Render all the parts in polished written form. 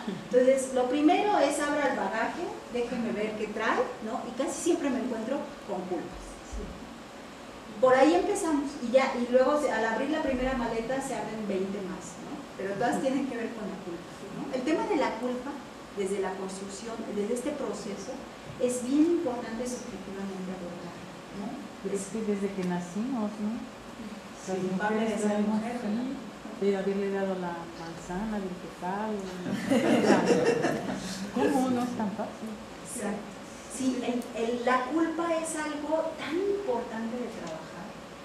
Entonces, lo primero es abra el bagaje, déjenme ver qué trae, ¿no? Y casi siempre me encuentro con culpas. Por ahí empezamos, y luego al abrir la primera maleta se abren 20 más, ¿no? Pero todas tienen que ver con la culpa, ¿no? El tema de la culpa, desde la construcción, desde este proceso, es bien importante subjetivamente abordar, ¿no? Es que desde que nacimos, ¿no? Sí, culpable de ser mujer, de haberle dado la manzana del pecado. ¿Cómo? No es tan fácil. Exacto. Sí, la culpa es algo tan importante de trabajar.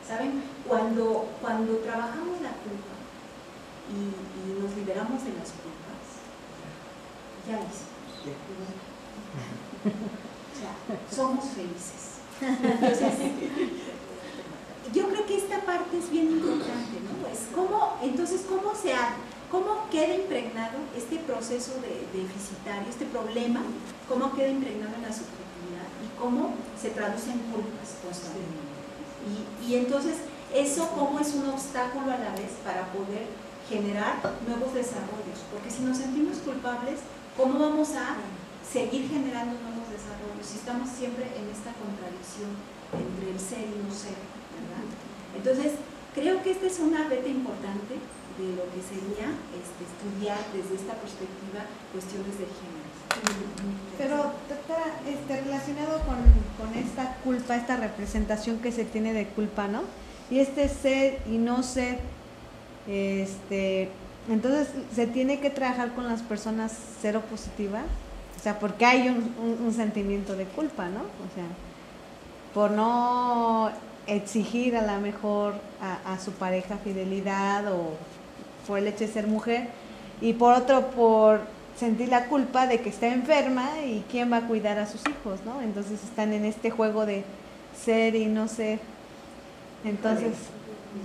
¿Saben? Cuando trabajamos la culpa y nos liberamos de las culpas, ya lo hicimos. O sea, somos felices. Entonces, yo creo que esta parte es bien importante, ¿no? Es cómo queda impregnado este proceso deficitario, este problema, cómo queda impregnado en la subjetividad y cómo se traduce en culpas constantemente. Y entonces, eso cómo es un obstáculo a la vez para poder generar nuevos desarrollos, porque si nos sentimos culpables, ¿cómo vamos a seguir generando nuevos desarrollos si estamos siempre en esta contradicción entre el ser y no ser, ¿verdad? Entonces, creo que esta es una beta importante de lo que sería estudiar desde esta perspectiva cuestiones de género. Pero, doctora, relacionado con esta culpa, esta representación que se tiene de culpa, ¿no? Y ser y no ser, entonces se tiene que trabajar con las personas seropositivas, o sea, porque hay un sentimiento de culpa, ¿no? O sea, por no exigir a la mejor a su pareja fidelidad o por el hecho de ser mujer, y por otro, por sentir la culpa de que está enferma y quién va a cuidar a sus hijos, ¿no? Entonces están en este juego de ser y no ser. Entonces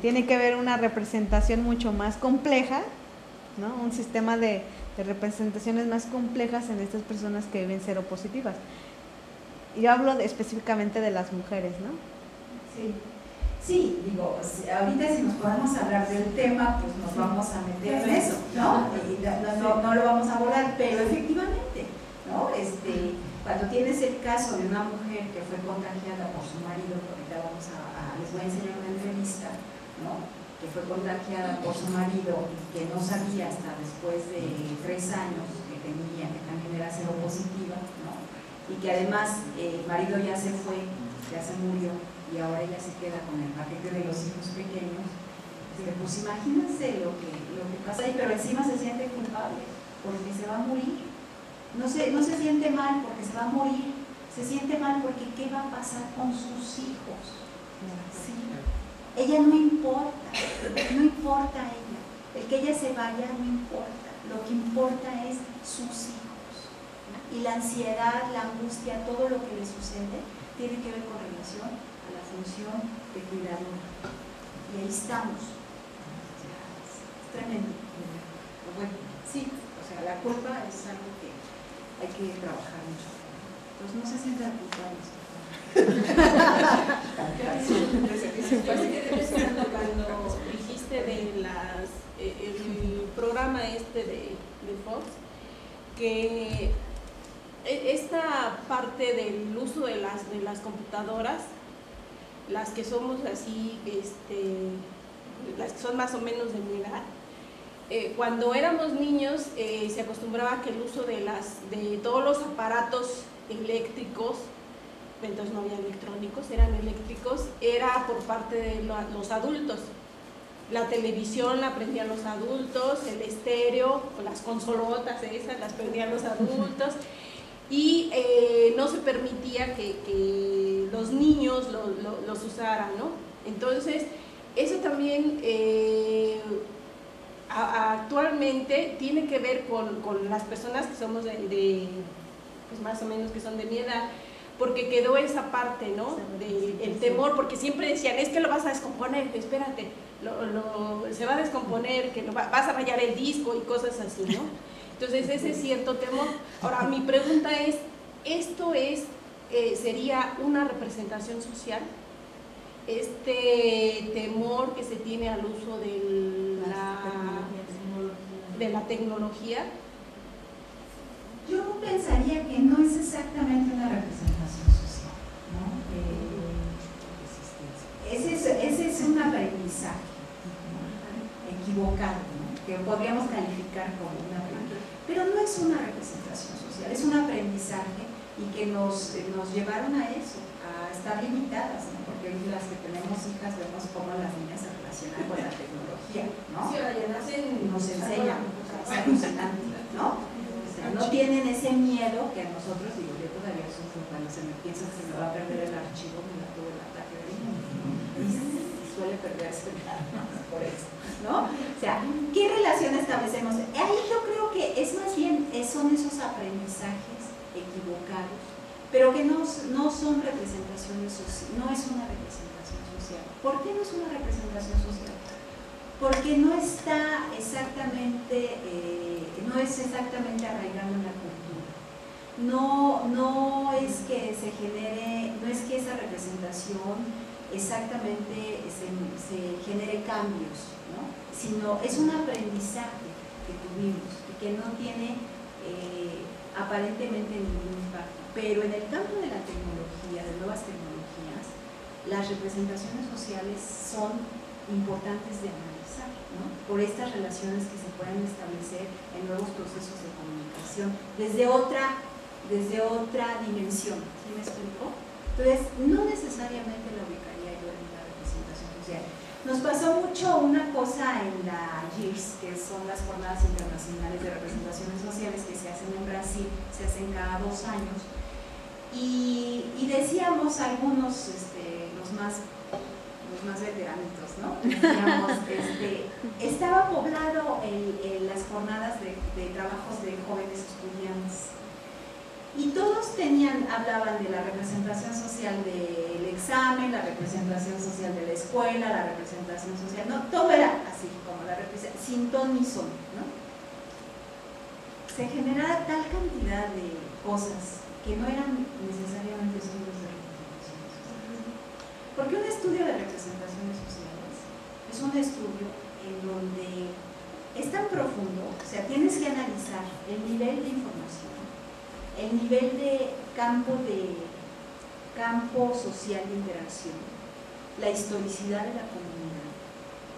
tiene que haber una representación mucho más compleja, ¿no? Un sistema de representaciones más complejas en estas personas que viven seropositivas. Yo hablo específicamente de las mujeres, ¿no? Sí. Sí, digo, ahorita si nos podemos hablar del tema, pues nos vamos a meter en eso, ¿no? Y no lo vamos a abordar, pero efectivamente, ¿no? Cuando tienes el caso de una mujer que fue contagiada por su marido, ahorita les voy a enseñar una entrevista, ¿no? Que fue contagiada por su marido y que no sabía hasta después de 3 años que también era seropositiva, ¿no? Y que además el marido ya se fue, ya se murió, y ahora ella se queda con el paquete de los hijos pequeños. Pues imagínense lo que pasa ahí, pero encima se siente culpable porque se va a morir. No se siente mal porque se va a morir, se siente mal porque ¿qué va a pasar con sus hijos? ¿Sí? Ella no importa a ella, el que ella se vaya no importa, lo que importa es sus hijos. Y la ansiedad, la angustia, todo lo que le sucede tiene que ver con relación a la función de cuidarlo. Y ahí estamos. Es tremendo. Pero bueno, sí, o sea, la culpa es algo que hay que trabajar mucho. Entonces no se sientan culpables. Cuando dijiste de el programa de Fox, que esta parte del uso de las computadoras, las que somos así, las que son más o menos de mi edad, cuando éramos niños se acostumbraba que el uso de todos los aparatos eléctricos, entonces no había electrónicos, eran eléctricos, era por parte de los adultos. La televisión la prendían los adultos, el estéreo, las consolotas esas las prendían los adultos, y no se permitía que los niños los usaran, ¿no? Entonces, eso también actualmente tiene que ver con las personas que somos pues más o menos que son de mi edad, porque quedó esa parte, ¿no? El temor, porque siempre decían, es que lo vas a descomponer, espérate, se va a descomponer, que vas a rayar el disco y cosas así, ¿no? Entonces ese cierto temor. Ahora mi pregunta es, ¿esto sería una representación social? Este temor que se tiene al uso de la tecnología, pensaría que no es exactamente una representación social, ¿no? Ese es un aprendizaje, ¿no? Equivocado, ¿no? Que podríamos calificar como un aprendizaje, pero no es una representación social, es un aprendizaje y que nos llevaron a eso, a estar limitadas, ¿no? Porque las que tenemos hijas vemos cómo las niñas se relacionan con la tecnología, ¿no? Sí, nos enseñan, es alucinante, ¿no? O sea, no tienen ese miedo que a nosotros, digo, yo todavía sufro cuando se me piensa que se me va a perder el archivo, me la tuve el ataque de niño, y suele perderse por eso, ¿no? O sea, ¿qué relación establecemos? Ahí yo creo que es más bien, son esos aprendizajes equivocados, pero que no son representaciones sociales, no es una representación social. ¿Por qué no es una representación social? Porque no está exactamente, no es exactamente arraigado en la cultura. No es que se genere, no es que esa representación exactamente se genere cambios, ¿no? Sino es un aprendizaje que tuvimos y que no tiene aparentemente ningún impacto. Pero en el campo de la tecnología, de nuevas tecnologías, las representaciones sociales son importantes de analizar, ¿no? Por estas relaciones que se pueden establecer en nuevos procesos de comunicación desde otra dimensión, ¿sí me explico? Entonces, no necesariamente la ubicaría yo en la representación social. Nos pasó mucho una cosa en la GIRS, que son las Jornadas Internacionales de Representaciones Sociales que se hacen en Brasil, se hacen cada 2 años, y decíamos algunos, los más veteranitos, ¿no? Decíamos, estaba poblado las jornadas de trabajos de jóvenes estudiantes y todos hablaban de la representación social del examen, la representación social de la escuela, la representación social, no, todo era así, como la representación, sin ton ni son, ¿no? Se generaba tal cantidad de cosas que no eran necesariamente estudios de representación social. Porque un estudio de representaciones sociales es un estudio en donde es tan profundo, o sea, tienes que analizar el nivel de información, el nivel de campo social de interacción, la historicidad de la comunidad,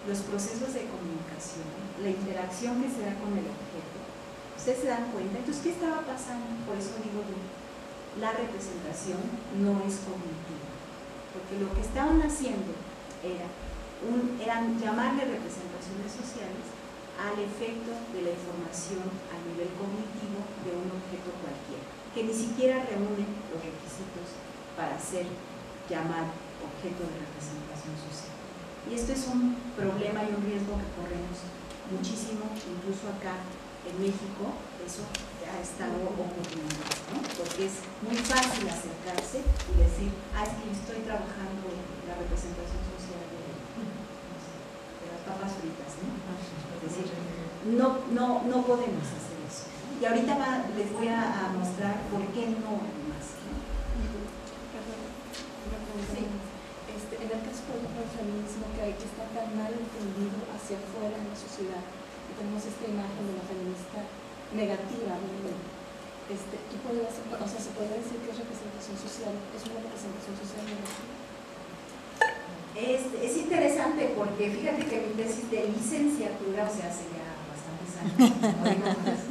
los procesos de comunicación, la interacción que se da con el objeto. Ustedes se dan cuenta. Entonces, ¿qué estaba pasando? Por eso digo yo, la representación no es cognitiva, porque lo que estaban haciendo eran llamarle representaciones sociales al efecto de la información a nivel cognitivo de un objeto cualquiera, que ni siquiera reúne los requisitos para ser llamado objeto de representación social. Y esto es un problema y un riesgo que corremos muchísimo, incluso acá en México, eso ha estado ocurriendo, ¿no? Porque es muy fácil acercarse y decir, es que estoy trabajando en la representación social de las papas fritas, ¿no? Es decir, no podemos hacer eso, ¿no? Y ahorita les voy a mostrar por qué no más, ¿no? Sí. En el caso, por ejemplo, del feminismo que está tan mal entendido hacia afuera en la sociedad, y tenemos esta imagen de la feminista negativa, ¿no? ¿Tú podrías, o sea, se podría decir que es representación social, es una representación social negativa? Es interesante porque fíjate que mi tesis de licenciatura, o sea, hace ya bastantes años, no digo más,